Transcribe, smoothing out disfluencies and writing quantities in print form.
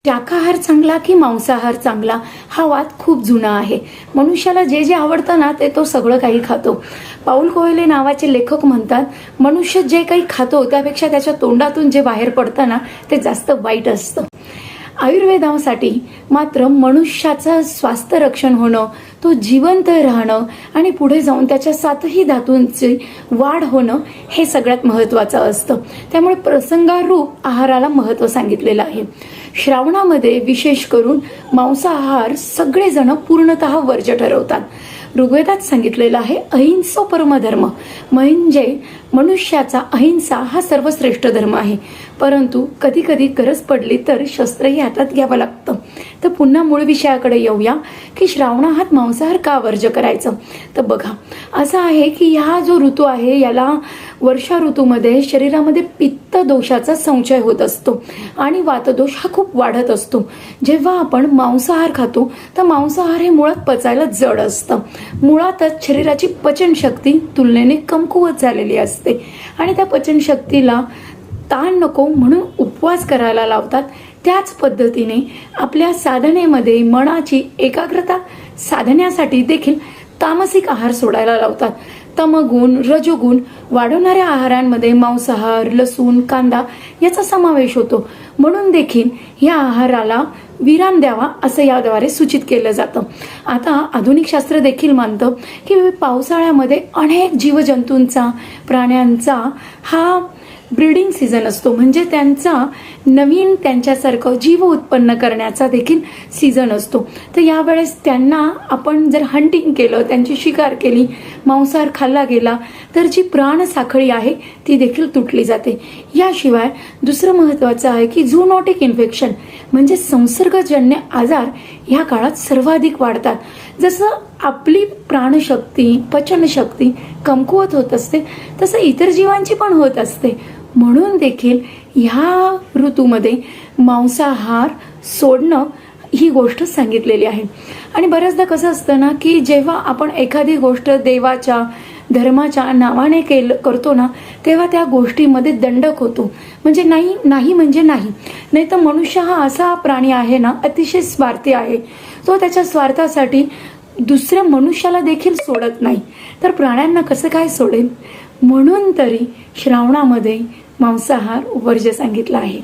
शाकाहार चांगला की मांसाहार चांगला हा वाद खूप जुना आहे. मनुष्याला जे जे आवडतं ना ते तो सगळं काही खातो. पाऊल कोएल्हो नावाचे लेखक म्हणतात, मनुष्य जे काही खातो त्यापेक्षा त्याच्या तोंडातून जे बाहेर पडतं ना ते जास्त वाईट असतं. आयुर्वेदासाठी मात्र मनुष्याचं स्वास्थ्य रक्षण होणं, तो जिवंत राहणं आणि पुढे जाऊन त्याच्या 7ही धातूंची वाढ होणं हे सगळ्यात महत्त्वाचं असतं. त्यामुळे प्रसंगारूप आहाराला महत्त्व सांगितलेलं आहे. श्रावणामध्ये विशेष करून मांसाहार सगळेजण पूर्णतः वर्ज्य ठरवतात. ऋग्वेदात सांगितलेलं आहे, अहिंसो परमधर्म, म्हणजे मनुष्याचा अहिंसा हा सर्वश्रेष्ठ धर्म आहे. परंतु कधी कधी गरज पडली तर शस्त्रही हातात घ्यावं लागतं. तर पुन्हा मूळ विषयाकडे येऊया की श्रावणात मांसाहार का वर्ज्य करायचं. तर बघा, असं आहे की हा जो ऋतू आहे याला वर्षा ऋतूमध्ये शरीरामध्ये पित्त दोषाचा संचय होत असतो आणि वातदोष हा खूप वाढत असतो. जेव्हा आपण मांसाहार खातो तर मांसाहार हे मुळात पचायला जड असतं. मुळातच शरीराची पचनशक्ती तुलनेने कमकुवत झालेली असते आणि त्या पचनशक्तीला ताण नको म्हणून उपवास करायला लावतात. त्याच पद्धतीने आपल्या साधनेमध्ये मनाची एकाग्रता साधण्यासाठी देखील तामसिक आहार सोडायला लावतात. तमगुण रजोगुण वाढवणाऱ्या आहारांमध्ये मांसाहार, लसूण, कांदा याचा समावेश होतो. म्हणून देखील या आहाराला विराम द्यावा असं याद्वारे सूचित केलं जातं. आता आधुनिक शास्त्र देखील मानतं की पावसाळ्यामध्ये अनेक जीवजंतूंचा, प्राण्यांचा हा ब्रीडिंग सीझन असतो, म्हणजे त्यांचा नवीन त्यांच्यासारखं जीव उत्पन्न करण्याचा देखील सीझन असतो. तर यावेळेस त्यांना आपण जर हंटिंग केलं, त्यांची शिकार केली, मांसाहार खाल्ला गेला तर जी प्राणसाखळी आहे ती देखील तुटली जाते. याशिवाय दुसरं महत्त्वाचं आहे की झूनोटिक इन्फेक्शन म्हणजे संसर्गजन्य आजार ह्या काळात सर्वाधिक वाढतात. जसं आपली प्राणशक्ती, पचनशक्ती कमकुवत होत असते तसं इतर जीवांची पण होत असते. म्हणून देखील ह्या ऋतूमध्ये मांसाहार सोडणं ही गोष्ट सांगितलेली आहे. आणि बऱ्याचदा कसं असतं ना की जेव्हा आपण एखादी गोष्ट देवाच्या, धर्माच्या नावाने करतो ना तेव्हा त्या गोष्टीमध्ये दंडक होतो. म्हणजे नाही म्हणजे नाही तर मनुष्य हा असा प्राणी आहे ना, अतिशय स्वार्थी आहे. तो त्याच्या स्वार्थासाठी दुसऱ्या मनुष्याला देखील सोडत नाही, तर प्राण्यांना कसं काय सोडेल. म्हणून तरी श्रावणामध्ये मांसाहार वर्ज्य सांगितलं आहे.